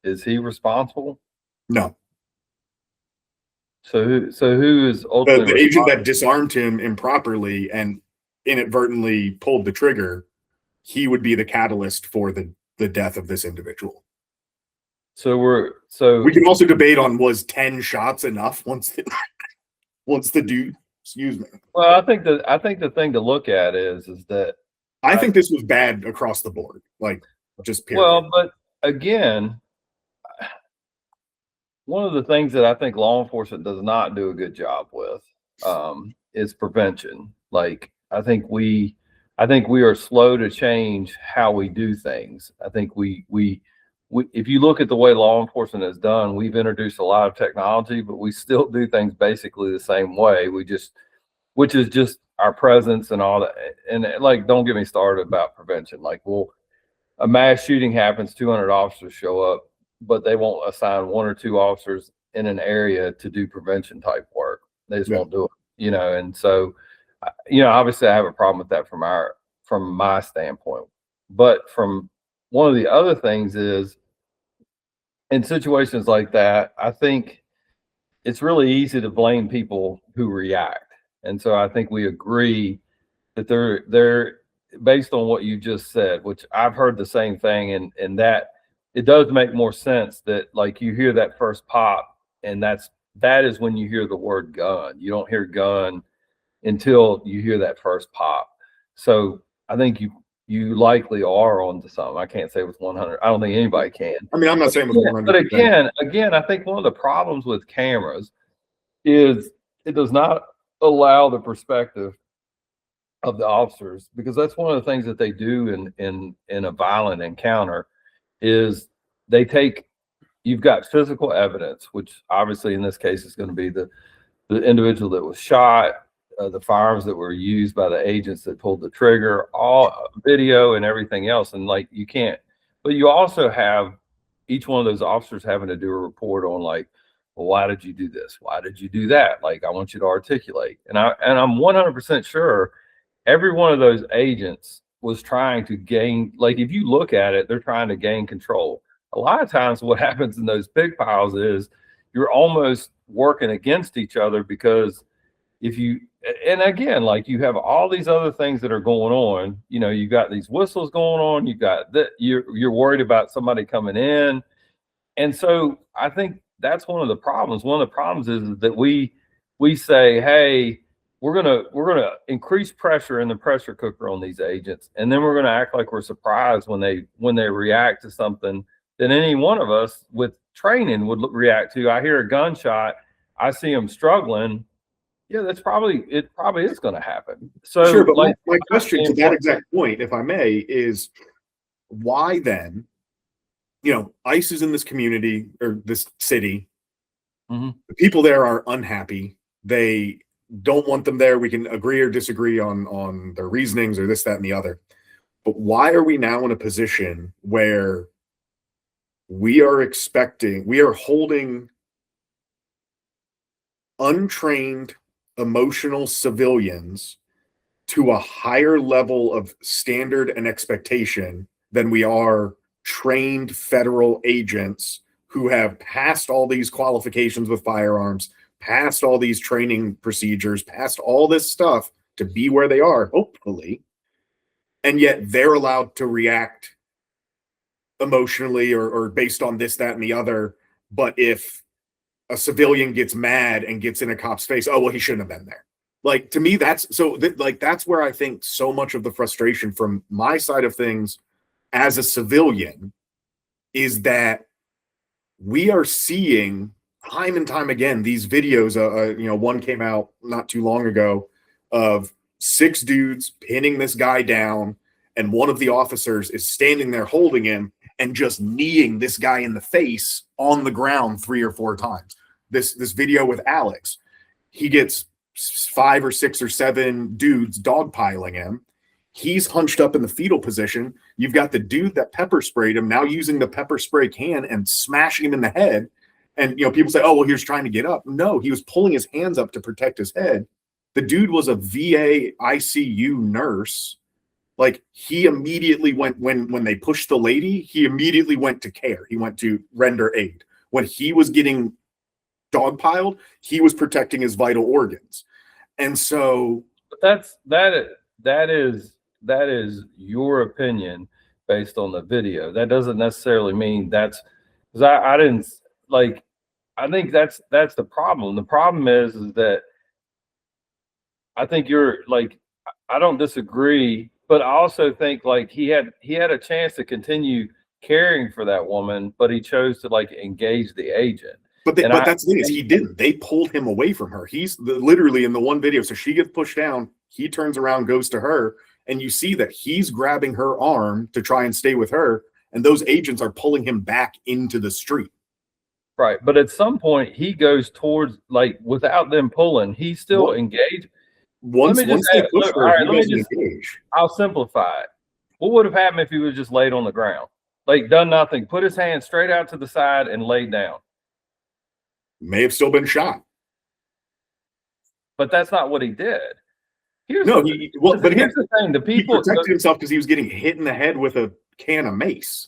is he responsible? No. So who is ultimately the agent that disarmed him improperly and inadvertently pulled the trigger? He would be the catalyst for the death of this individual. So we can also debate on, was 10 shots enough once the dude, excuse me. Well, I think the thing to look at is that I think this was bad across the board, like just period. Well, but again, one of the things that I think law enforcement does not do a good job with is prevention. Like I think we are slow to change how we do things. I think we if you look at the way law enforcement is done, we've introduced a lot of technology, but we still do things basically the same way. Which is just our presence and all that. And like, don't get me started about prevention. Like, well, a mass shooting happens, 200 officers show up, but they won't assign 1 or 2 officers in an area to do prevention type work. They just won't do it, you know? And so, you know, obviously I have a problem with that from my standpoint, but from one of the other things is, in situations like that, I think it's really easy to blame people who react. And so I think we agree that they're based on what you just said, which I've heard the same thing, and that it does make more sense that, like, you hear that first pop, and that is when you hear the word gun. You don't hear gun until you hear that first pop. So I think you likely are onto something. I can't say with 100. I don't think anybody can. I mean, I'm not saying with 100. But again, I think one of the problems with cameras is it does not allow the perspective of the officers, because that's one of the things that they do in a violent encounter is you've got physical evidence, which obviously in this case is going to be the individual that was shot, the firearms that were used by the agents that pulled the trigger, all video and everything else. And like, but you also have each one of those officers having to do a report on, like, well, why did you do this? Why did you do that? Like, I want you to articulate. And I'm 100% sure every one of those agents was trying to gain, like, if you look at it, they're trying to gain control. A lot of times what happens in those pig piles is you're almost working against each other, because and again, like, you have all these other things that are going on. You know, you got these whistles going on. You got that you're worried about somebody coming in. And so I think that's one of the problems. One of the problems is that we say, hey, we're gonna increase pressure in the pressure cooker on these agents, and then we're gonna act like we're surprised when they react to something that any one of us with training would react to. I hear a gunshot, I see them struggling. Yeah, it probably is going to happen. So, sure, but my question to that exact point, if I may, is why then, ICE is in this community or this city. Mm-hmm. The people there are unhappy. They don't want them there. We can agree or disagree on their reasonings or this, that, and the other. But why are we now in a position where we are holding untrained, emotional civilians to a higher level of standard and expectation than we are trained federal agents who have passed all these qualifications with firearms, passed all these training procedures, passed all this stuff to be where they are, hopefully, and yet they're allowed to react emotionally or based on this, that, and the other. But if a civilian gets mad and gets in a cop's face, oh, well, he shouldn't have been there. Like, to me, that's where I think so much of the frustration from my side of things as a civilian is that we are seeing time and time again these videos. One came out not too long ago of 6 dudes pinning this guy down, and one of the officers is standing there holding him and just kneeing this guy in the face on the ground 3 or 4 times. This video with Alex, he gets 5 or 6 or 7 dudes dogpiling him. He's hunched up in the fetal position. You've got the dude that pepper sprayed him now using the pepper spray can and smashing him in the head. And people say, oh, well, he was trying to get up. No, he was pulling his hands up to protect his head. The dude was a VA ICU nurse. Like, he immediately went, when they pushed the lady, he immediately went to care. He went to render aid. When he was getting dogpiled, he was protecting his vital organs. And so that is your opinion based on the video. That doesn't necessarily mean that's because I didn't like. I think that's the problem. The problem is that I think you're like, I don't disagree, but I also think like he had a chance to continue caring for that woman, but he chose to like engage the agent. But that's the thing is he didn't. They pulled him away from her. He's literally in the one video. So she gets pushed down. He turns around, goes to her, and you see that he's grabbing her arm to try and stay with her. And those agents are pulling him back into the street. Right. But at some point he goes towards, like, without them pulling, he's still engaged. Once they push her, he doesn't engage. I'll simplify it. What would have happened if he was just laid on the ground? Like, done nothing, put his hand straight out to the side and laid down. May have still been shot. But that's not what he did. Here's the thing. The people he protected himself because he was getting hit in the head with a can of mace.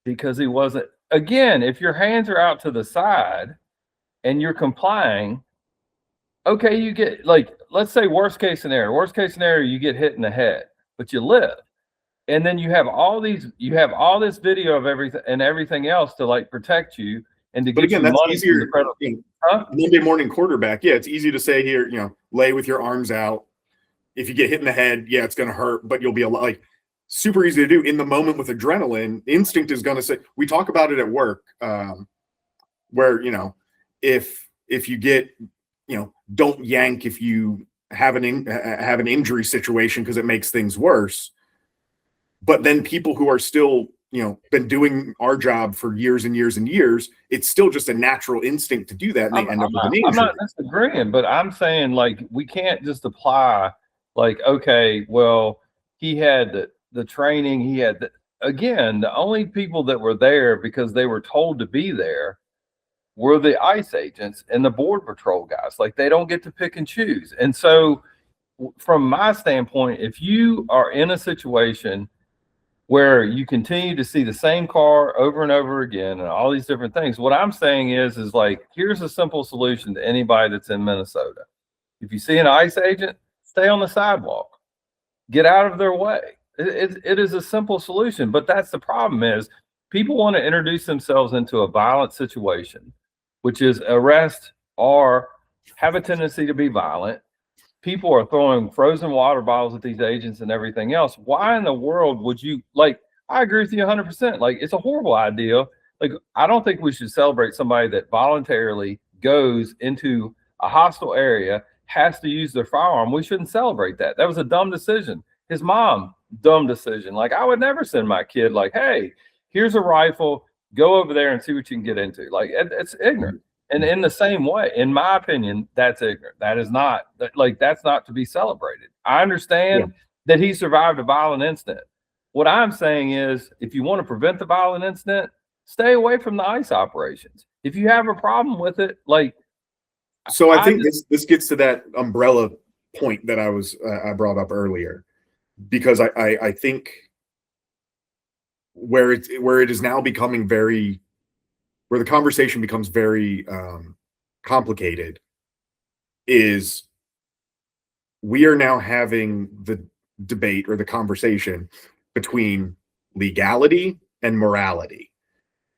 Because he wasn't. Again, if your hands are out to the side and you're complying, okay, you get, like, let's say worst case scenario. Worst case scenario, you get hit in the head, but you live. And then you have all this video of everything else to like protect you and to get you that's money easier. Huh? Monday morning quarterback. Yeah, it's easy to say here, lay with your arms out. If you get hit in the head, yeah, it's going to hurt, but you'll be like super easy to do in the moment with adrenaline. Instinct is going to say, we talk about it at work, where, if you get, don't yank if you have an injury situation because it makes things worse. But then people who are still, been doing our job for years and years and years, it's still just a natural instinct to do that. And they end up with an injury. I'm not disagreeing, but I'm saying, like, we can't just apply, like, okay, well, he had the training, he had again, the only people that were there because they were told to be there were the ICE agents and the Border Patrol guys. Like, they don't get to pick and choose. And so from my standpoint, if you are in a situation where you continue to see the same car over and over again and all these different things, what I'm saying is like, here's a simple solution to anybody that's in Minnesota. If you see an ICE agent, stay on the sidewalk, get out of their way. It is a simple solution, but that's the problem is people want to introduce themselves into a violent situation, which is arrest or have a tendency to be violent. People are throwing frozen water bottles at these agents and everything else. Why in the world would you, like, I agree with you 100%. Like, it's a horrible idea. Like, I don't think we should celebrate somebody that voluntarily goes into a hostile area, has to use their firearm. We shouldn't celebrate that. That was a dumb decision. His mom, dumb decision. Like, I would never send my kid like, hey, here's a rifle. Go over there and see what you can get into. Like it's ignorant. And in the same way, in my opinion, that's ignorant. That is not like that's not to be celebrated. I understand that he survived a violent incident. What I'm saying is, if you want to prevent the violent incident, stay away from the ICE operations. If you have a problem with it, like, so I think this gets to that umbrella point that I brought up earlier, because I think where it is now becoming where the conversation becomes very complicated is we are now having the debate or the conversation between legality and morality.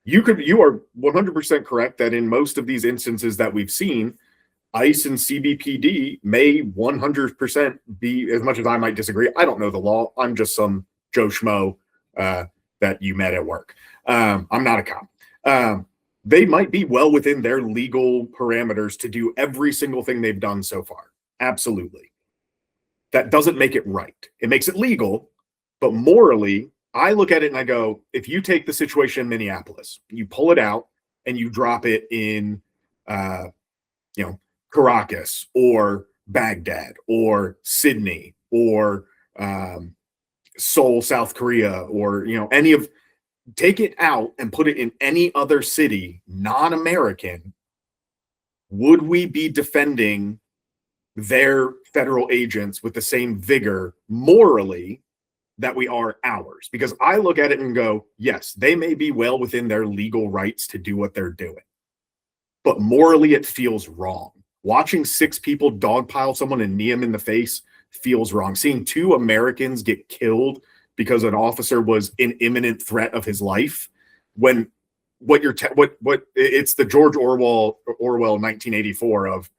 You are 100% correct that in most of these instances that we've seen, ICE and CBPD may 100% be, as much as I might disagree, I don't know the law. I'm just some Joe Schmo that you met at work. I'm not a cop. They might be well within their legal parameters to do every single thing they've done so far. Absolutely. That doesn't make it right. It makes it legal, but morally, I look at it and I go, if you take the situation in Minneapolis, you pull it out and you drop it in, Caracas or Baghdad or Sydney or Seoul, South Korea, or take it out and put it in any other city, non-American, would we be defending their federal agents with the same vigor morally that we are ours? Because I look at it and go, yes, they may be well within their legal rights to do what they're doing, but morally it feels wrong. Watching 6 people dogpile someone and knee him in the face feels wrong. Seeing 2 Americans get killed because an officer was in imminent threat of his life, when it's the George Orwell 1984 of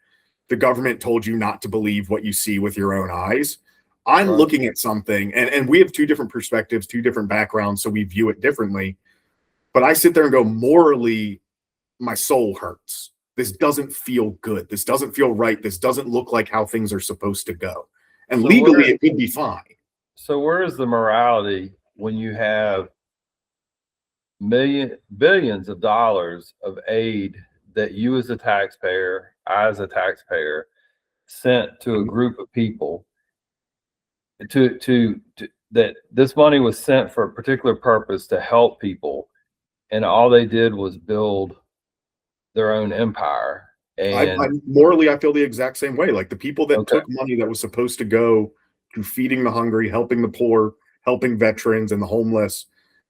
the government told you not to believe what you see with your own eyes. I'm looking at something, and we have 2 different perspectives, 2 different backgrounds, so we view it differently. But I sit there and go, morally, my soul hurts. This doesn't feel good. This doesn't feel right. This doesn't look like how things are supposed to go. And so legally, it could be fine. So where is the morality when you have billions of dollars of aid that you as a taxpayer, I as a taxpayer, sent to a group of people to that this money was sent for a particular purpose to help people, and all they did was build their own empire? And morally, I feel the exact same way. Like the people that took money that was supposed to go to feeding the hungry, helping the poor, helping veterans and the homeless,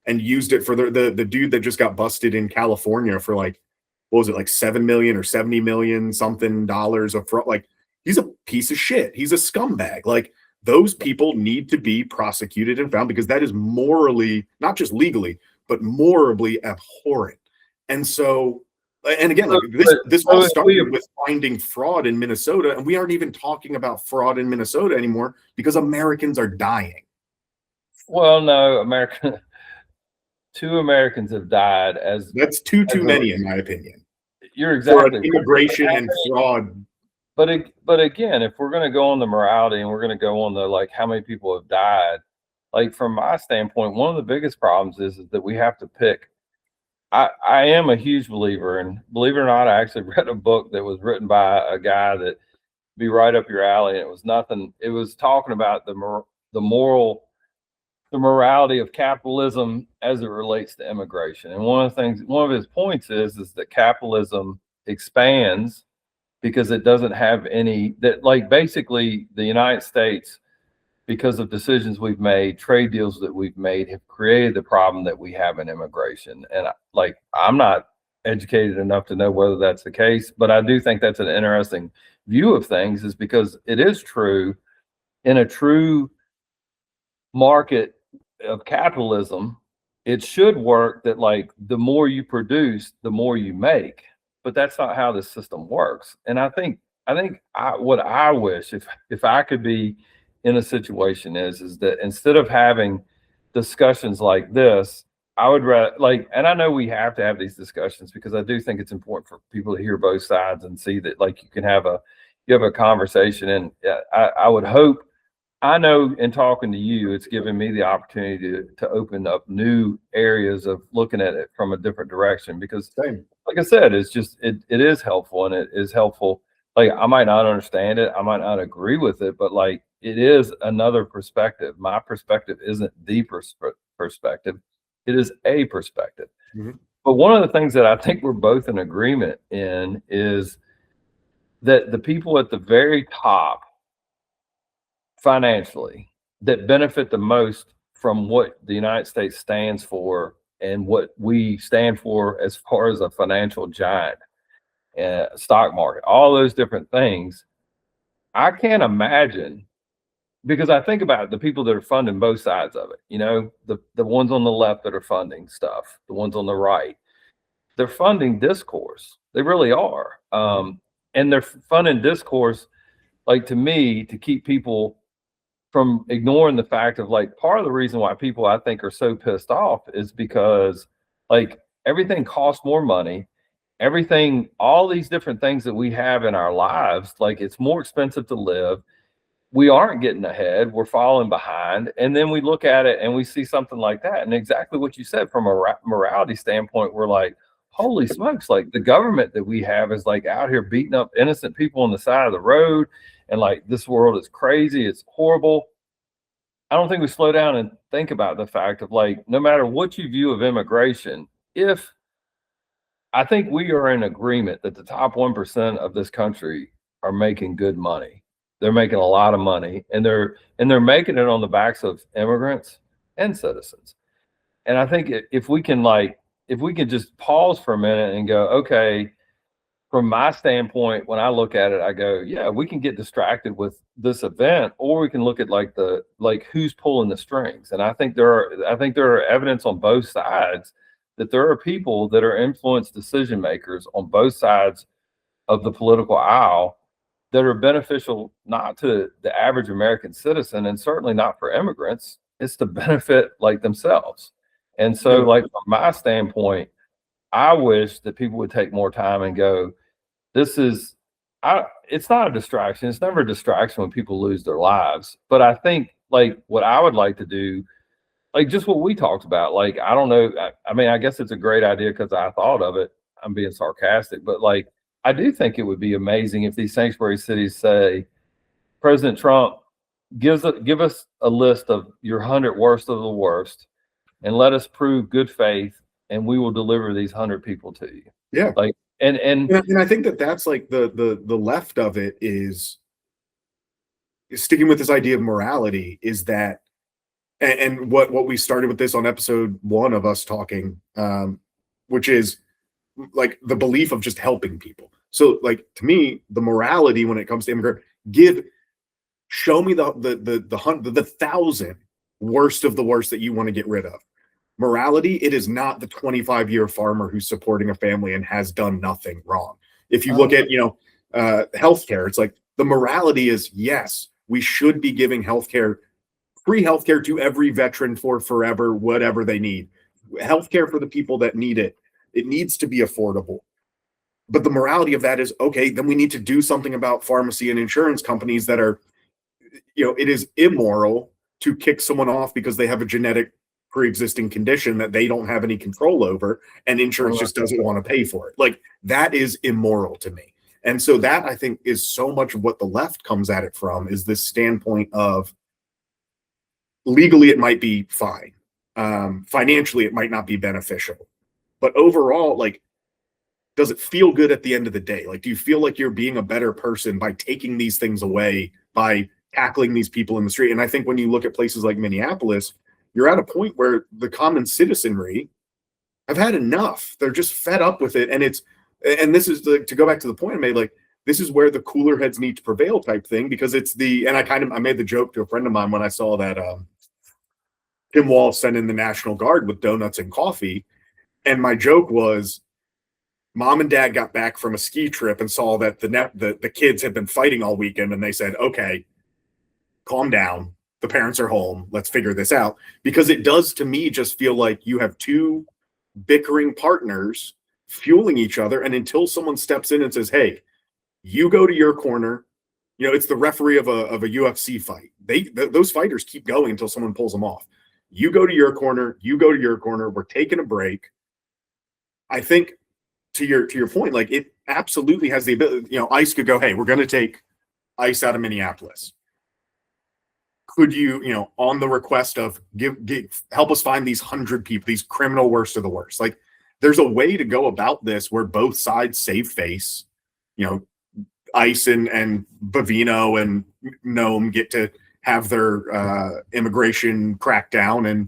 and used it for the dude that just got busted in California for like, what was it, like 7 million or 70 million something dollars of fraud. Like, he's a piece of shit. He's a scumbag. Like, those people need to be prosecuted and found, because that is morally, not just legally, but morally abhorrent. And so, and again, like this all started with finding fraud in Minnesota, and we aren't even talking about fraud in Minnesota anymore because Americans are dying. Well, no, 2 Americans have died. That's too many, in my opinion. You're exactly for immigration and fraud. But again, if we're going to go on the morality and we're going to go on the like how many people have died, like from my standpoint, one of the biggest problems is that we have to pick. I am a huge believer, and believe it or not, I actually read a book that was written by a guy that be right up your alley. And it was talking about the morality of capitalism as it relates to immigration. And one of his points is that capitalism expands because it doesn't have basically the United States, because of decisions we've made, trade deals that we've made, have created the problem that we have in immigration. And I'm not educated enough to know whether that's the case, but I do think that's an interesting view of things, is because it is true in a true market of capitalism, it should work that like the more you produce, the more you make, but that's not how the system works. And I think what I wish, if I could be in a situation is that instead of having discussions like this, I would rather and I know we have to have these discussions because I do think it's important for people to hear both sides and see that like you have a conversation. And I would hope I know in talking to you, it's given me the opportunity to open up new areas of looking at it from a different direction, because Same. like I said, it's just, it is helpful, and it is helpful. Like, I might not understand it, I might not agree with it, but like, it is another perspective. My perspective isn't the perspective. It is a perspective. Mhm. But one of the things that I think we're both in agreement in is that the people at the very top financially that benefit the most from what the United States stands for and what we stand for as far as a financial giant, stock market, all those different things. I can't imagine, because I think about the people that are funding both sides of it, the ones on the left that are funding stuff, the ones on the right, they're funding discourse. They really are. And they're funding discourse, like, to me, to keep people from ignoring the fact of, like, part of the reason why people, I think, are so pissed off is because, like, everything costs more money. Everything, all these different things that we have in our lives, like, it's more expensive to live. We aren't getting ahead. We're falling behind. And then we look at it and we see something like that. And exactly what you said, from a morality standpoint, we're like, holy smokes, like, the government that we have is like out here beating up innocent people on the side of the road. And like, this world is crazy. It's horrible. I don't think we slow down and think about the fact of, like, no matter what you view of immigration, if I think we are in agreement that the top 1% of this country are making good money. They're making a lot of money, and they're making it on the backs of immigrants and citizens. And I think if we can, like, if we can just pause for a minute and go, okay, from my standpoint, when I look at it, I go, yeah, we can get distracted with this event, or we can look at, like who's pulling the strings. And I think there are evidence on both sides that there are people that are influenced decision makers on both sides of the political aisle that are beneficial, not to the average American citizen, and certainly not for immigrants. It's to benefit, like, themselves. And so, Yeah. like, from my standpoint, I wish that people would take more time and go, this is, it's not a distraction. It's never a distraction when people lose their lives. But I think, like, what I would like to do, like, just what we talked about, like, I don't know. I mean, I guess it's a great idea because I thought of it. I'm being sarcastic, but, like, I do think it would be amazing if these sanctuary cities say, President Trump, give us a list of your 100 worst of the worst, and let us prove good faith, and we will deliver these 100 people to you. Yeah. Like, and And I think that that's like the left of it is sticking with this idea of morality, is that, and what we started with this on episode 1 of us talking, which is like the belief of just helping people. So, like, to me, the morality when it comes to immigrant, show me the 1,000 worst of the worst that you want to get rid of. Morality, it is not the 25-year farmer who's supporting a family and has done nothing wrong. If you look at, healthcare, it's like the morality is, yes, we should be giving healthcare, free healthcare to every veteran for forever, whatever they need. Healthcare for the people that need it. It needs to be affordable. But the morality of that is, okay, then we need to do something about pharmacy and insurance companies that are, it is immoral to kick someone off because they have a genetic pre-existing condition that they don't have any control over, and insurance just doesn't want to pay for it. Like, that is immoral to me. And so that, I think, is so much of what the left comes at it from, is this standpoint of legally it might be fine. Financially, it might not be beneficial. But overall, like, does it feel good at the end of the day? Like, do you feel like you're being a better person by taking these things away, by tackling these people in the street? And I think when you look at places like Minneapolis, you're at a point where the common citizenry have had enough. They're just fed up with it. And this is to go back to the point I made, like, this is where the cooler heads need to prevail type thing, because I made the joke to a friend of mine when I saw that Tim Walz sent in the National Guard with donuts and coffee. And my joke was, Mom and Dad got back from a ski trip and saw that the kids had been fighting all weekend, and they said, okay, calm down. The parents are home. Let's figure this out. Because it does, to me, just feel like you have two bickering partners fueling each other. And until someone steps in and says, hey, you go to your corner, You know, it's the referee of a UFC fight. Those fighters keep going until someone pulls them off. You go to your corner, you go to your corner. We're taking a break. I think to your point, like it absolutely has the ability. You know, ICE could go, hey, we're going to take ICE out of Minneapolis. Could you, you know, on the request of help us find these 100 people, these criminal worst of the worst. Like, there's a way to go about this where both sides save face. You know, ICE and Bavino and Nome get to have their immigration crackdown, and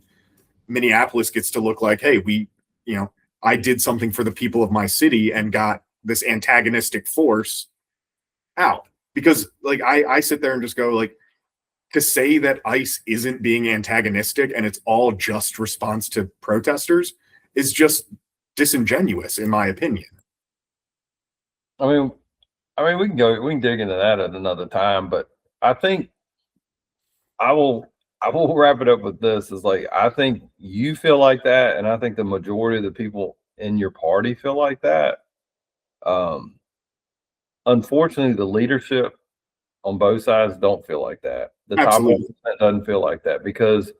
Minneapolis gets to look like, hey, you know, I did something for the people of my city and got this antagonistic force out. Because like I sit there and just go, like, to say that ICE isn't being antagonistic and it's all just response to protesters is just disingenuous, in my opinion. I mean, we can dig into that at another time, but I think I will wrap it up with this. Is like, I think you feel like that, and I think the majority of the people in your party feel like that. Unfortunately, the leadership on both sides don't feel like that. The top 1% doesn't feel like that, because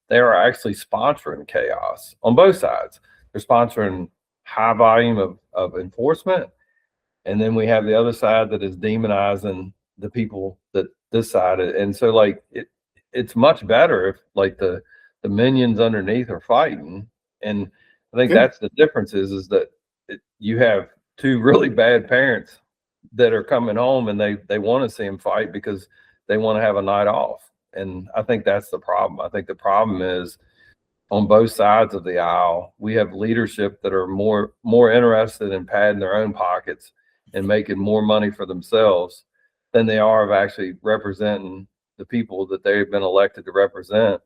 they are actually sponsoring chaos on both sides. They're sponsoring high volume of enforcement. And then we have the other side that is demonizing the people that this side. And so like it's much better if like the minions underneath are fighting. And I think that's the difference is that you have two really bad parents that are coming home, and they want to see them fight because they want to have a night off. And I think that's the problem. I think the problem is on both sides of the aisle, we have leadership that are more interested in padding their own pockets and making more money for themselves than they are of actually representing the people that they've been elected to represent.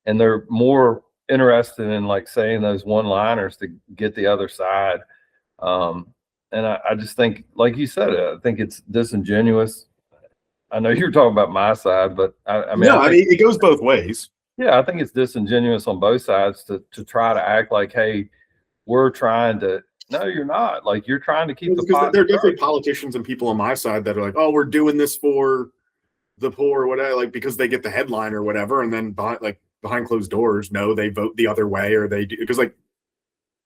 And they're more interested in like saying those one-liners to get the other side. And I just think, like you said, I think it's disingenuous. I know you're talking about my side, but I mean, it goes both ways. Yeah, I think it's disingenuous on both sides to try to act like, hey, we're trying to. No, you're not. Like, you're trying to keep the pot. There are definitely politicians and people on my side that are like, oh, we're doing this for the poor or whatever, like because they get the headline or whatever, and then behind closed doors, no, they vote the other way, or they do, because like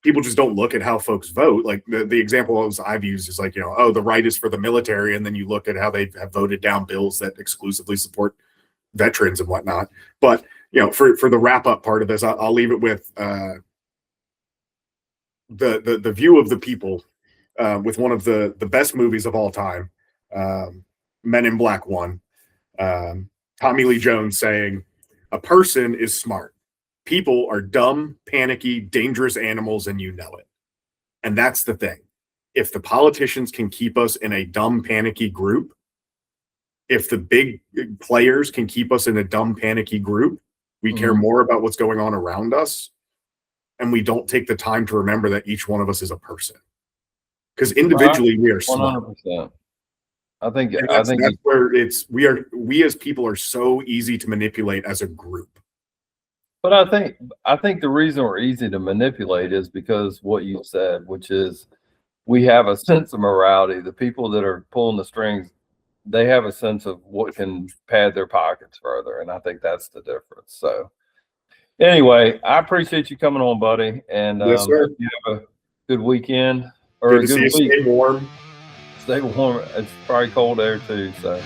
people just don't look at how folks vote. Like the example I've used is like, you know, oh, the right is for the military, and then you look at how they have voted down bills that exclusively support veterans and whatnot. But you know, for the wrap up part of this, I'll leave it with the view of the people with one of the best movies of all time, Men in Black 1. Tommy Lee Jones saying, "A person is smart. People are dumb, panicky, dangerous animals, and you know it." And that's the thing. If the politicians can keep us in a dumb, panicky group, if the big players can keep us in a dumb, panicky group, we care more about what's going on around us, and we don't take the time to remember that each one of us is a person. Because individually, we are smart. 100%. I think that's where we as people are so easy to manipulate as a group. But I think the reason we're easy to manipulate is because what you said, which is we have a sense of morality. The people that are pulling the strings, they have a sense of what can pad their pockets further. And I think that's the difference. So anyway, I appreciate you coming on, buddy. And yes, sir. You have a good weekend or good a good week. Stay warm. Stay warm. It's probably cold there too. So.